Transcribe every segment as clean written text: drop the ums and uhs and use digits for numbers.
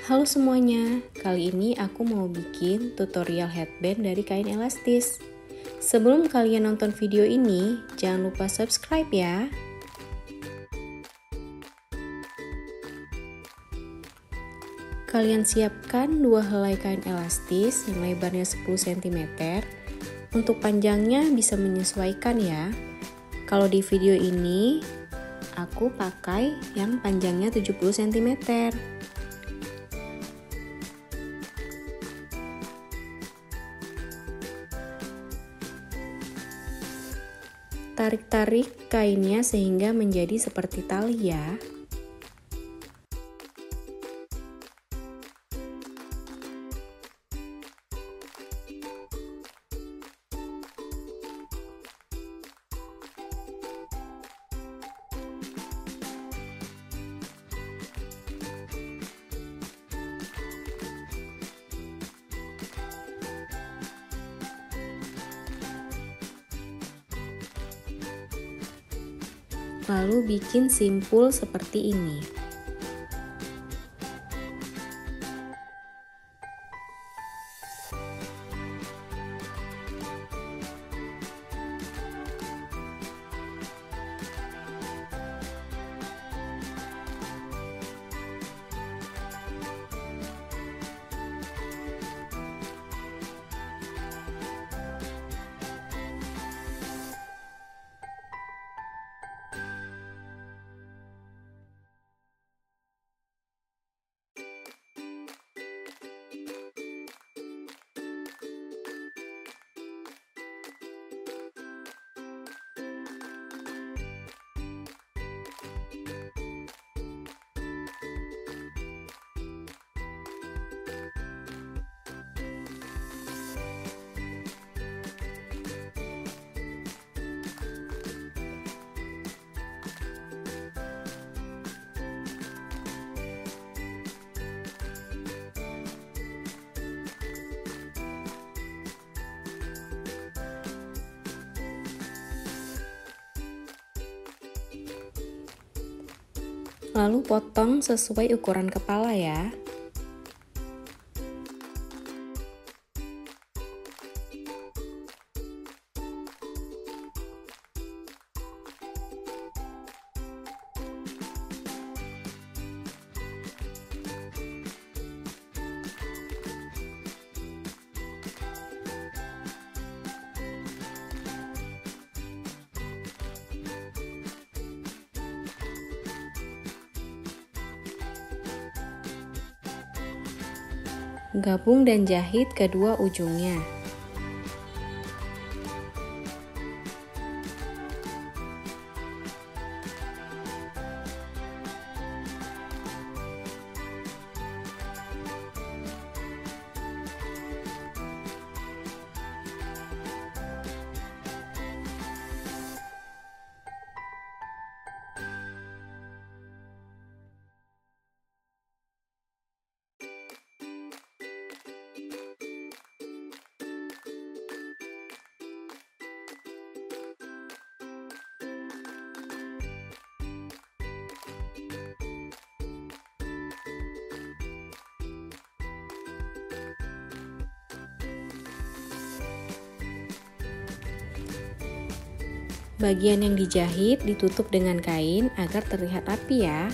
Halo semuanya, kali ini aku mau bikin tutorial headband dari kain elastis. Sebelum kalian nonton video ini, jangan lupa subscribe ya. Kalian siapkan 2 helai kain elastis yang lebarnya 10 cm. Untuk panjangnya bisa menyesuaikan ya. Kalau di video ini, aku pakai yang panjangnya 70 cm. Tarik-tarik kainnya sehingga menjadi seperti tali ya. Lalu bikin simpul seperti ini. Lalu potong sesuai ukuran kepala ya. Gabung dan jahit kedua ujungnya. Bagian yang dijahit ditutup dengan kain agar terlihat rapi ya.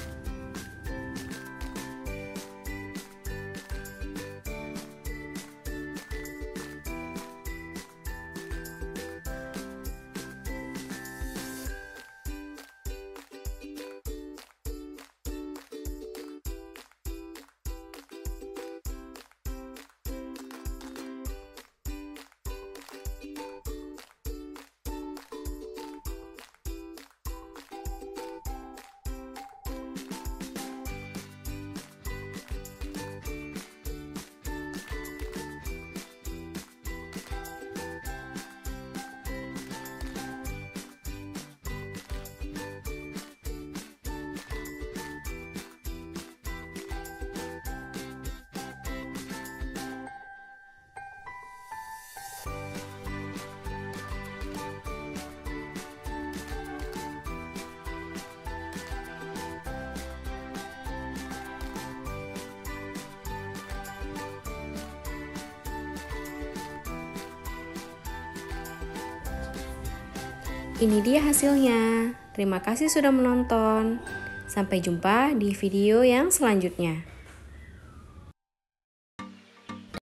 Ini dia hasilnya. Terima kasih sudah menonton. Sampai jumpa di video yang selanjutnya.